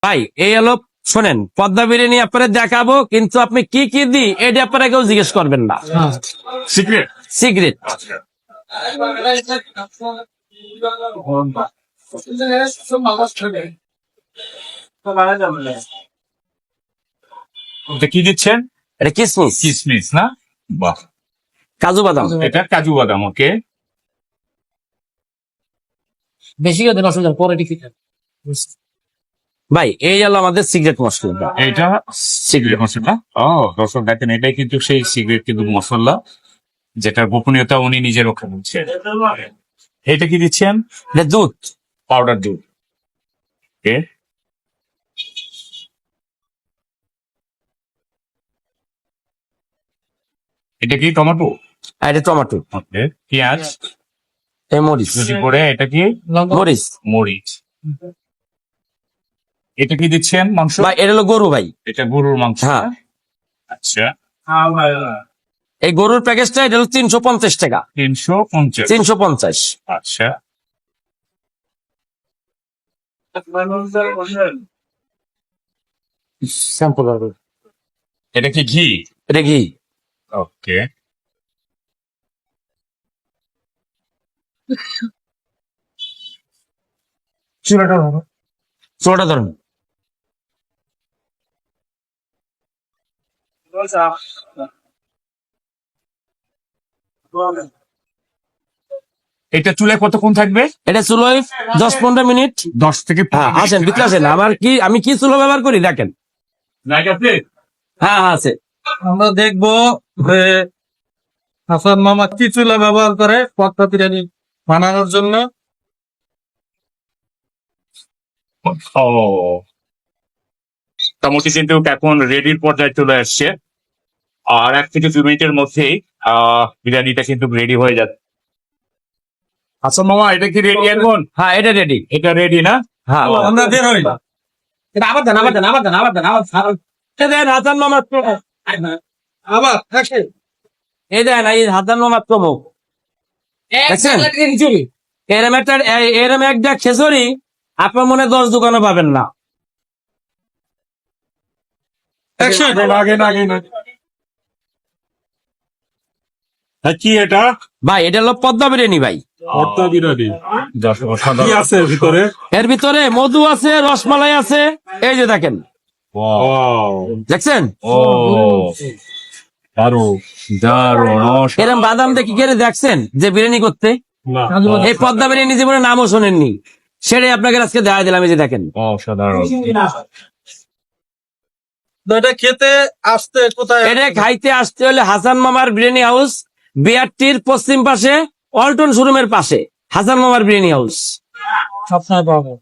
ভাই এই হলো শোনেন, পদ্মা বিরিয়ানি আপনারা দেখাবো, কিন্তু আপনি কি কি দিই এটা আপনারা কেউ জিজ্ঞেস করবেন না। সিক্রেট। সিক্রেট। এটা কি দিচ্ছেন? এটা কিসমিস, কিসমিস না? বাহ, কাজু বাদাম। এটা কাজু বাদাম। ওকে, বেশি করে দেন, অসুবিধা নেই, পরে ঠিক আছে। ভাই এই হলো আমাদের সিক্রেট মশলা। এটা সিক্রেট মশলা। ও দর্শক দেখেন, এটাই কিন্তু সেই সিক্রেট কিন্তু মশলা, যেটা গোপনীয়তা উনি নিজে রক্ষা করছেন। এটা কি দিচ্ছেন? এটা দুধ, পাউডার দুধ। ওকে, এটা কি টমেটো? আর এটা টমেটো, ওকে, পেঁয়াজ, এই মরিচ, যদি করে এটা কি মরিচ। মরিচ। এটা কি দিচ্ছেন? মাংস? ভাই এটা হলো গরু ভাই। এটা গরুর মাংস। হ্যাঁ। আচ্ছা, এই গরুর প্যাকেজটা এটা হলো 350 টাকা। 350। 350। আচ্ছা, স্যাম্পল আর এটা কি ঘি? এটা ঘি। ওকে, চোটা ধরুন। এটা চুলায় কতক্ষণ থাকবে? এটা চুলোয় 10-15 মিনিট। 10 থেকে হ্যাঁ, 15 আসেন ভিতরে আসেন। আমি কি চুলো ব্যবহার করি দেখেন। জায়গা আছে? হ্যাঁ হ্যাঁ আছে। আমরা দেখবো যে হাসান মামা কি চুলা ব্যবহার করে পদ্মা বিরিয়ানি বানানোর জন্য। ও, মোটামুটি কিন্তু এখন রেডির পর্যায়ে চলে আসছে। আর 1 থেকে 2 মিনিটের মধ্যেই বিরিয়ানিটা কিন্তু রেডি হয়ে যাচ্ছে। আচ্ছা মামা, এটা কি রেডি এখন? হ্যাঁ এটা রেডি। এটা রেডি না? হ্যাঁ আমরা বের হই। এটা আবার দেন, আবার দেন, আবার দেন, আবার দেন, এই দেন হাসান মামার প্রমুখ। আবার action। এই দেন এই হাসান মামার প্রমুখ। দেখছেন? এরম একটা খেসরি আপনার মনে 10 দোকানে পাবেন না। Action। কি এটা? ভাই এটা হলো পদ্মা বিরিয়ানি ভাই। পদ্মা বিরিয়ানি। কি আছে ভিতরে? এর ভিতরে মধু আছে, রসমালাই আছে। এই যে দেখেন, দেখছেন? ও, দারুণ দারুণ। এরম বাদাম দেখি কেড়ে দেখছেন যে বিরিয়ানি করতে? এই পদ্মা বিরিয়ানি জীবনে নামও শোনেননি, সেটাই আপনাকে আজকে দেখা দিলাম। এই যে দেখেন, অসাধারণ। তো এটা খেতে আসতে কোথায়? এটা খাইতে আসতে হলে হাসান মামার বিরিয়ানি হাউস, বিআরটির পশ্চিম পাশে, অল্টন শোরুমের পাশে হাসান মামার বিরিয়ানি হাউস। সবসময় পাবো।